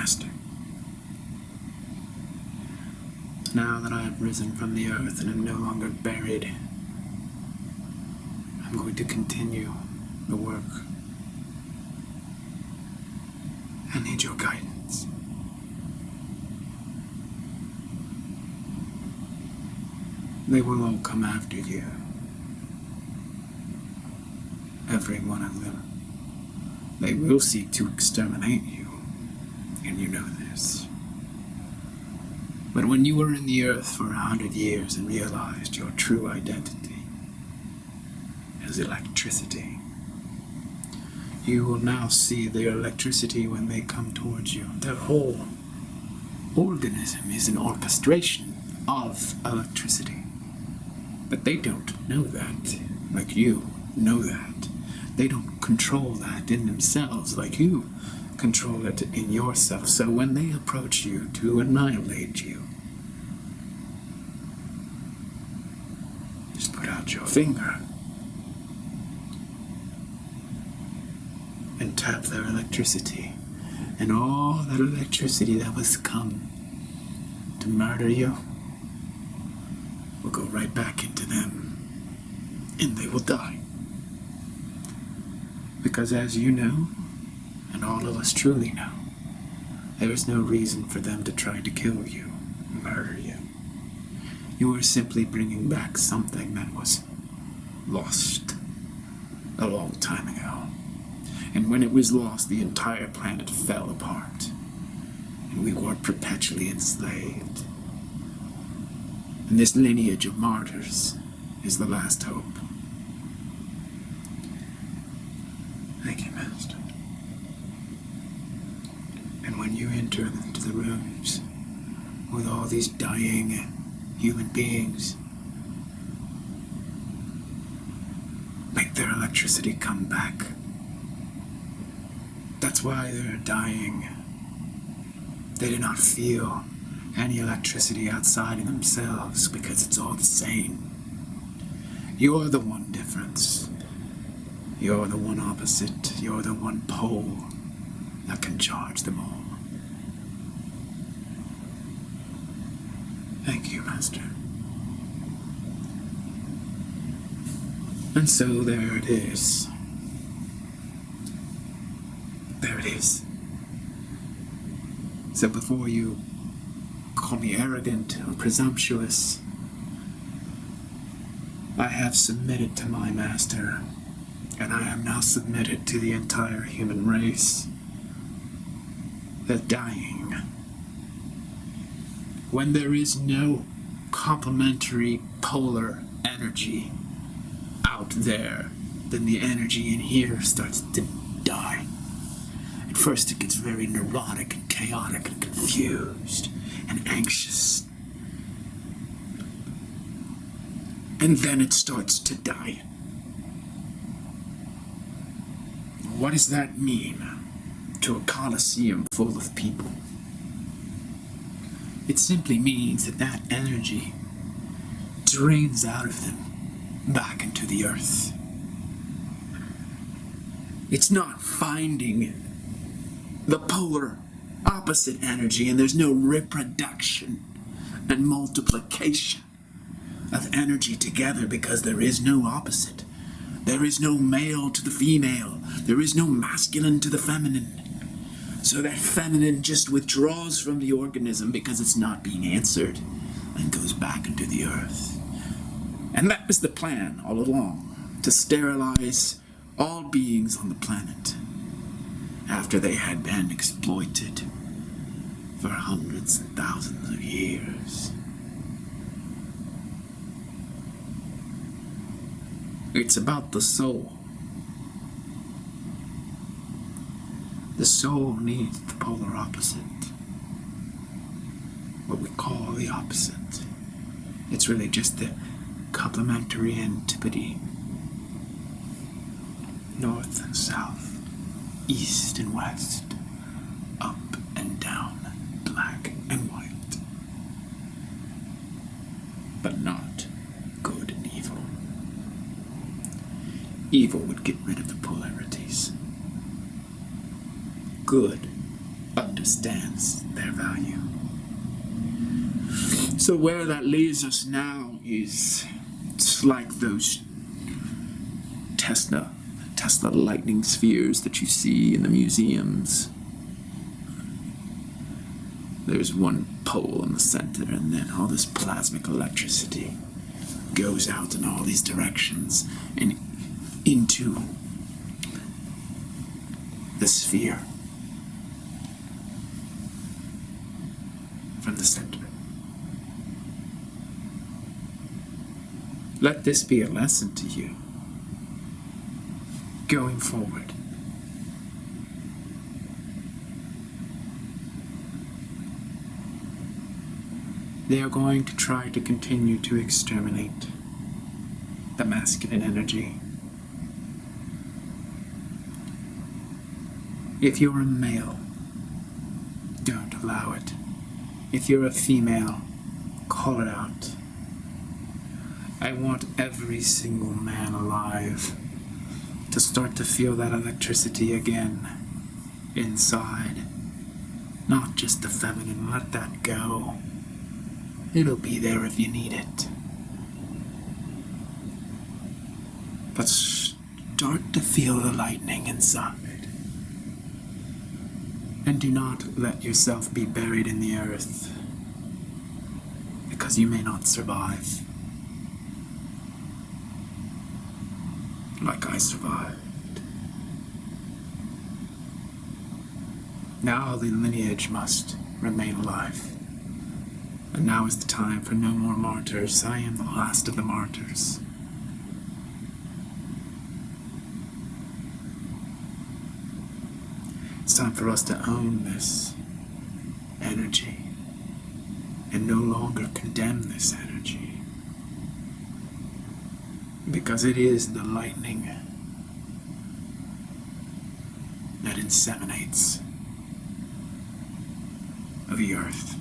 Master. Now that I have risen from the earth and am no longer buried, I'm going to continue the work. I need your guidance. They will all come after you. Every one of them. They will seek to exterminate you, and you know this. But when you were in the earth for 100 years and realized your true identity as electricity, you will now see their electricity when they come towards you. Their whole organism is an orchestration of electricity. But they don't know that, like you know that. They don't control that in themselves like you control it in yourself. So when they approach you to annihilate you, just put out your finger and tap their electricity, and all that electricity that was come to murder you will go right back into them, and they will die. Because as you know, and all of us truly know, there is no reason for them to try to kill you, murder you. You are simply bringing back something that was lost a long time ago. And when it was lost, the entire planet fell apart, and we were perpetually enslaved. And this lineage of martyrs is the last hope. Thank you, Master. And when you enter into the rooms with all these dying human beings, make their electricity come back. That's why they're dying. They do not feel any electricity outside of themselves because it's all the same. You're the one difference. You're the one opposite. You're the one pole that can charge them all. Thank you, Master. And so there it is. There it is. So before you call me arrogant or presumptuous, I have submitted to my Master, and I am now submitted to the entire human race. The dying. When there is no complementary polar energy out there, then the energy in here starts to die. At first it gets very neurotic and chaotic and confused and anxious. And then it starts to die. What does that mean to a coliseum full of people? It simply means that that energy drains out of them back into the earth. It's not finding the polar opposite energy, and there's no reproduction and multiplication of energy together because there is no opposite. There is no male to the female. There is no masculine to the feminine. So that feminine just withdraws from the organism because it's not being answered and goes back into the earth. And that was the plan all along, to sterilize all beings on the planet after they had been exploited for hundreds and thousands of years. It's about the soul. The soul needs the polar opposite. What we call the opposite. It's really just the complementary antipody. North and south, east and west, up and down, black and white. But not good and evil. Evil would get rid of the polarities. Good understands their value. So where that leaves us now is, it's like those Tesla lightning spheres that you see in the museums. There's one pole in the center, and then all this plasmic electricity goes out in all these directions and into the sphere from the center. Let this be a lesson to you going forward. They are going to try to continue to exterminate the masculine energy. If you're a male, don't allow it. If you're a female, call it out. I want every single man alive to start to feel that electricity again inside. Not just the feminine, let that go. It'll be there if you need it. But start to feel the lightning inside. And do not let yourself be buried in the earth, because you may not survive. Like I survived. Now the lineage must remain alive. And now is the time for no more martyrs. I am the last of the martyrs. It's time for us to own this energy and no longer condemn this energy. Because it is the lightning that inseminates of the earth.